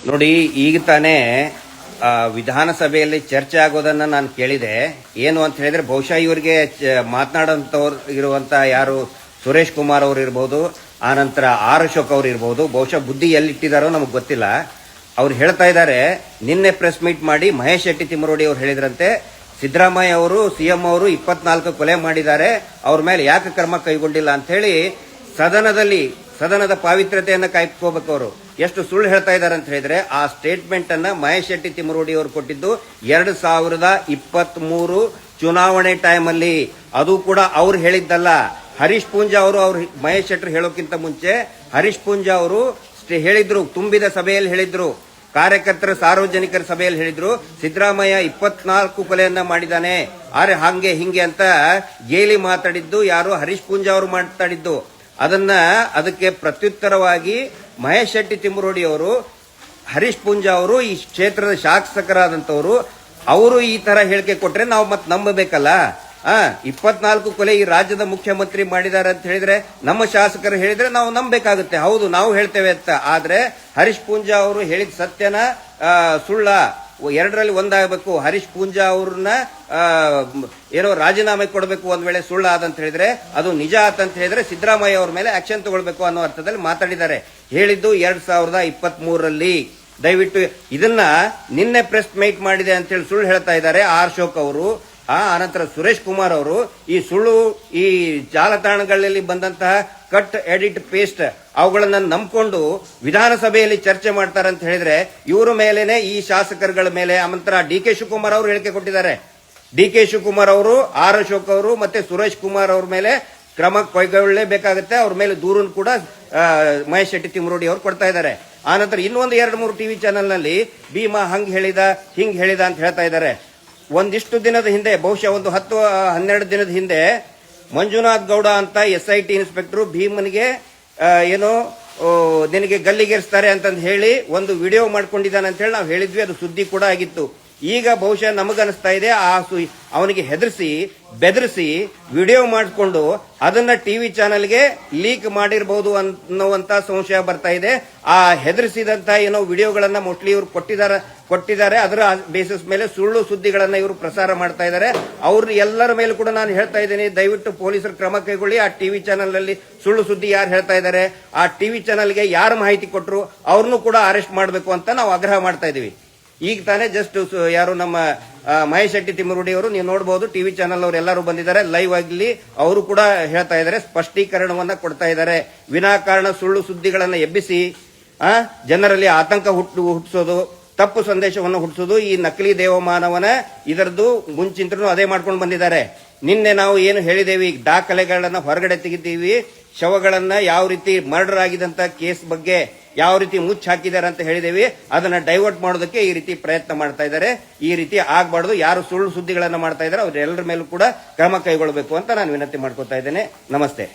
ನೋಡಿ, ಈಗ ತಾನೇ ವಿಧಾನಸಭೆಯಲ್ಲಿ ಚರ್ಚೆ ಆಗೋದನ್ನ ನಾನು ಕೇಳಿದೆ. ಏನು ಅಂತ ಹೇಳಿದ್ರೆ, ಬಹುಶಃ ಇವರಿಗೆ ಮಾತನಾಡೋಂಥವ್ರು ಇರುವಂತ ಯಾರು ಸುರೇಶ್ ಕುಮಾರ್ ಅವರು ಇರ್ಬೋದು, ಆನಂತರ ಆರ್ ಅಶೋಕ್ ಅವರು ಇರ್ಬೋದು, ಬಹುಶಃ ಬುದ್ಧಿ ಎಲ್ಲಿಟ್ಟಿದಾರೋ ನಮಗೆ ಗೊತ್ತಿಲ್ಲ. ಅವ್ರು ಹೇಳ್ತಾ ಇದ್ದಾರೆ, ನಿನ್ನೆ ಪ್ರೆಸ್ ಮೀಟ್ ಮಾಡಿ ಮಹೇಶ್ ಶೆಟ್ಟಿ ತಿಮ್ಮರೋಡಿ ಅವರು ಹೇಳಿದ್ರಂತೆ, ಸಿದ್ದರಾಮಯ್ಯ ಅವರು ಸಿಎಂ ಅವರು 24 ಕೊಲೆ ಮಾಡಿದ್ದಾರೆ, ಅವ್ರ ಮೇಲೆ ಯಾಕೆ ಕ್ರಮ ಕೈಗೊಂಡಿಲ್ಲ ಅಂತ ಹೇಳಿ ಸದನದ ಪಾವಿತ್ರ್ಯತೆಯನ್ನ ಕಾಯ್ಕೋಬೇಕು. ಅವರು ಎಷ್ಟು ಸುಳ್ಳು ಹೇಳ್ತಾ ಇದ್ದಾರೆ ಅಂತ ಹೇಳಿದ್ರೆ, ಆ ಸ್ಟೇಟ್ಮೆಂಟ್ ಅನ್ನ ಮಹೇಶ್ ಶೆಟ್ಟಿ ತಿಮ್ಮರೋಡಿ ಅವರು ಕೊಟ್ಟಿದ್ದು 2023 ಚುನಾವಣೆ ಟೈಮ್ ಅಲ್ಲಿ. ಅದು ಕೂಡ ಅವ್ರು ಹೇಳಿದ್ದಲ್ಲ, ಹರೀಶ್ ಪೂಂಜಾ ಅವರು ಮಹೇಶ್ ಶೆಟ್ಟಿ ಹೇಳೋಕ್ಕಿಂತ ಮುಂಚೆ ಹರೀಶ್ ಪೂಂಜಾ ಅವರು ಹೇಳಿದ್ರು, ತುಂಬಿದ ಸಭೆಯಲ್ಲಿ ಹೇಳಿದ್ರು, ಕಾರ್ಯಕರ್ತರ ಸಾರ್ವಜನಿಕರ ಸಭೆಯಲ್ಲಿ ಹೇಳಿದ್ರು, ಸಿದ್ದರಾಮಯ್ಯ 24 ಕೊಲೆಯನ್ನ ಮಾಡಿದ್ದಾನೆ, ಆದ್ರೆ ಹಂಗೆ ಹಿಂಗೆ ಅಂತ ಗೇಲಿ ಮಾತಾಡಿದ್ದು ಯಾರು, ಹರೀಶ್ ಪೂಂಜಾ ಅವರು ಮಾತಾಡಿದ್ದು. ಅದಕ್ಕೆ ಪ್ರತ್ಯುತ್ತರವಾಗಿ ಮಹೇಶ್ ಶೆಟ್ಟಿ ತಿಮ್ಮರೋಡಿ ಅವರು, ಹರೀಶ್ ಪೂಂಜಾ ಅವರು ಈ ಕ್ಷೇತ್ರದ ಶಾಸಕರಾದಂತವರು, ಅವರು ಈ ತರ ಹೇಳಿಕೆ ಕೊಟ್ರೆ ನಾವು ಮತ್ತೆ ನಂಬಬೇಕಲ್ಲ. 24 ಕೊಲೆ ಈ ರಾಜ್ಯದ ಮುಖ್ಯಮಂತ್ರಿ ಮಾಡಿದ್ದಾರೆ ಅಂತ ಹೇಳಿದ್ರೆ, ನಮ್ಮ ಶಾಸಕರು ಹೇಳಿದ್ರೆ ನಾವು ನಂಬಬೇಕಾಗುತ್ತೆ. ಹೌದು, ನಾವು ಹೇಳ್ತೇವೆ ಅಂತ. ಆದ್ರೆ ಹರೀಶ್ ಪೂಂಜಾ ಅವರು ಹೇಳಿದ ಸತ್ಯನ ಸುಳ್ಳ, ಎರಡರಲ್ಲಿ ಒಂದಾಗಬೇಕು. ಹರೀಶ್ ಪೂಂಜಾ ಅವ್ರನ್ನ ಏನೋ ರಾಜೀನಾಮೆ ಕೊಡಬೇಕು, ಒಂದ್ ವೇಳೆ ಸುಳ್ಳ ಆದಂತ ಹೇಳಿದ್ರೆ, ಅದು ನಿಜ ಆತಂತ ಹೇಳಿದ್ರೆ ಸಿದ್ದರಾಮಯ್ಯ ಅವ್ರ ಮೇಲೆ ಆಕ್ಷನ್ ತಗೊಳ್ಬೇಕು ಅನ್ನೋ ಅರ್ಥದಲ್ಲಿ ಮಾತಾಡಿದ್ದಾರೆ. ಹೇಳಿದ್ದು 2023ರಲ್ಲಿ. ದಯವಿಟ್ಟು ಇದನ್ನ ನಿನ್ನೆ ಪ್ರೆಸ್ ಮೀಟ್ ಮಾಡಿದೆ ಅಂತ ಹೇಳಿ ಸುಳ್ಳು ಹೇಳ್ತಾ ಇದ್ದಾರೆ ಆರ್ ಅಶೋಕ್ ಅವರು. ಆನಂತರ ಸುರೇಶ್ ಕುಮಾರ್ ಅವರು ಈ ಸುಳ್ಳು, ಈ ಜಾಲತಾಣಗಳಲ್ಲಿ ಬಂದಂತಹ ಕಟ್ ಎಡಿಟ್ ಪೇಸ್ಟ್ ಅವುಗಳನ್ನ ನಂಬಿಕೊಂಡು ವಿಧಾನಸಭೆಯಲ್ಲಿ ಚರ್ಚೆ ಮಾಡ್ತಾರೆ ಅಂತ ಹೇಳಿದ್ರೆ, ಇವರ ಮೇಲೇನೆ ಈ ಶಾಸಕರುಗಳ ಮೇಲೆ, ಅನಂತರ ಡಿ.ಕೆ. ಶಿವಕುಮಾರ್ ಅವರು ಹೇಳಿಕೆ ಕೊಟ್ಟಿದ್ದಾರೆ. ಡಿ.ಕೆ. ಶಿವಕುಮಾರ್ ಅವರು, ಆರ್ ಅಶೋಕ್ ಅವರು ಮತ್ತೆ ಸುರೇಶ್ ಕುಮಾರ್ ಅವ್ರ ಮೇಲೆ ಕ್ರಮ ಕೈಗೊಳ್ಳಲೇಬೇಕಾಗುತ್ತೆ. ಅವ್ರ ಮೇಲೆ ದೂರನ್ನು ಕೂಡ ಮಹೇಶ್ ಶೆಟ್ಟಿ ತಿಮ್ಮರೋಡಿ ಅವರು ಕೊಡ್ತಾ ಇದ್ದಾರೆ. ಆನಂತರ ಇನ್ನೊಂದು 2-3 ಟಿವಿ ಚಾನೆಲ್ ನಲ್ಲಿ ಭೀಮಾ ಹಂಗ್ ಹೇಳಿದ ಹಿಂಗ್ ಹೇಳಿದ ಅಂತ ಹೇಳ್ತಾ ಇದ್ದಾರೆ. ಒಂದಿಷ್ಟು ದಿನದ ಹಿಂದೆ, ಬಹುಶಃ ಒಂದು 10-12 ದಿನದ ಹಿಂದೆ, ಮಂಜುನಾಥ್ ಗೌಡ ಅಂತ SIT ಇನ್ಸ್ಪೆಕ್ಟರ್ ಭೀಮನಿಗೆ ಏನೋ ನಿನಗೆ ಗಲ್ಲಿಗೇರಿಸ್ತಾರೆ ಅಂತಂದು ಹೇಳಿ ಒಂದು ವಿಡಿಯೋ ಮಾಡ್ಕೊಂಡಿದ್ದಾನೆ ಅಂತ ಹೇಳಿ ನಾವು ಹೇಳಿದ್ವಿ. ಅದು ಸುದ್ದಿ ಕೂಡ ಆಗಿತ್ತು. ಈಗ ಬಹುಶಃ ನಮಗನಿಸ್ತಾ ಇದೆ, ಅವನಿಗೆ ಹೆದರಿಸಿ ಬೆದರಿಸಿ ವಿಡಿಯೋ ಮಾಡಿಕೊಂಡು ಅದನ್ನ ಟಿವಿ ಚಾನೆಲ್ಗೆ ಲೀಕ್ ಮಾಡಿರಬಹುದು ಅನ್ನುವಂತ ಸಂಶಯ ಬರ್ತಾ ಇದೆ. ಆ ಹೆದರಿಸಿದಂತ ಏನೋ ವಿಡಿಯೋಗಳನ್ನ ಮೋಸ್ಟ್ಲಿ ಇವರು ಕೊಟ್ಟಿದ್ದಾರೆ. ಅದರ ಬೇಸಿಸ್ ಮೇಲೆ ಸುಳ್ಳು ಸುದ್ದಿಗಳನ್ನ ಇವರು ಪ್ರಸಾರ ಮಾಡ್ತಾ ಇದ್ದಾರೆ. ಅವ್ರ ಎಲ್ಲರ ಮೇಲೆ ಕೂಡ ನಾನು ಹೇಳ್ತಾ ಇದ್ದೀನಿ, ದಯವಿಟ್ಟು ಪೊಲೀಸರು ಕ್ರಮ ಕೈಗೊಳ್ಳಿ. ಆ ಟಿವಿ ಚಾನೆಲ್ ನಲ್ಲಿ ಸುಳ್ಳು ಸುದ್ದಿ ಯಾರು ಹೇಳ್ತಾ ಇದ್ದಾರೆ, ಆ ಟಿವಿ ಚಾನೆಲ್ಗೆ ಯಾರು ಮಾಹಿತಿ ಕೊಟ್ಟರು ಅವ್ರನ್ನೂ ಕೂಡ ಅರೆಸ್ಟ್ ಮಾಡಬೇಕು ಅಂತ ನಾವು ಆಗ್ರಹ ಮಾಡ್ತಾ ಇದೀವಿ. ಈಗ ತಾನೇ ಜಸ್ಟ್ ಯಾರು ನಮ್ಮ ಮಹೇಶ್ ಶೆಟ್ಟಿ ತಿಮ್ಮರೋಡಿ ಅವರು, ನೀವು ನೋಡಬಹುದು ಟಿವಿ ಚಾನೆಲ್ ಅವರು ಎಲ್ಲರೂ ಬಂದಿದ್ದಾರೆ ಲೈವ್ ಆಗಲಿ. ಅವರು ಕೂಡ ಹೇಳ್ತಾ ಇದ್ದಾರೆ, ಸ್ಪಷ್ಟೀಕರಣವನ್ನ ಕೊಡ್ತಾ ಇದ್ದಾರೆ. ವಿನಾಕಾರಣ ಸುಳ್ಳು ಸುದ್ದಿಗಳನ್ನ ಎಬ್ಬಿಸಿ ಜನರಲ್ಲಿ ಆತಂಕ ಹುಟ್ಟಿಸೋದು, ತಪ್ಪು ಸಂದೇಶವನ್ನು ಹುಟ್ಟಿಸೋದು ಈ ನಕಲಿ ದೇವಮಾನವನ ಇದರದ್ದು ಮುಂಚಿಂತರೂ ಅದೇ ಮಾಡ್ಕೊಂಡು ಬಂದಿದ್ದಾರೆ. ನಿನ್ನೆ ನಾವು ಏನು ಹೇಳಿದೇವಿ, ದಾಖಲೆಗಳನ್ನ ಹೊರಗಡೆ ತೆಗಿತೀವಿ, ಶವಗಳನ್ನ ಯಾವ ರೀತಿ ಮರ್ಡರ್ ಆಗಿದಂತ ಕೇಸ್ ಬಗ್ಗೆ ಯಾವ ರೀತಿ ಮುಚ್ಚಿ ಹಾಕಿದ್ದಾರೆ ಅಂತ ಹೇಳಿದೇವಿ. ಅದನ್ನ ಡೈವರ್ಟ್ ಮಾಡೋದಕ್ಕೆ ಈ ರೀತಿ ಪ್ರಯತ್ನ ಮಾಡ್ತಾ ಇದ್ದಾರೆ. ಈ ರೀತಿ ಆಗಬಾರ್ದು. ಯಾರು ಸುಳ್ಳು ಸುದ್ದಿಗಳನ್ನ ಮಾಡ್ತಾ ಇದ್ದಾರೆ ಅವರೆಲ್ಲರ ಮೇಲೂ ಕೂಡ ಕ್ರಮ ಕೈಗೊಳ್ಳಬೇಕು ಅಂತ ನಾನು ವಿನಂತಿ ಮಾಡ್ಕೊತಾ ಇದ್ದೇನೆ. ನಮಸ್ತೆ.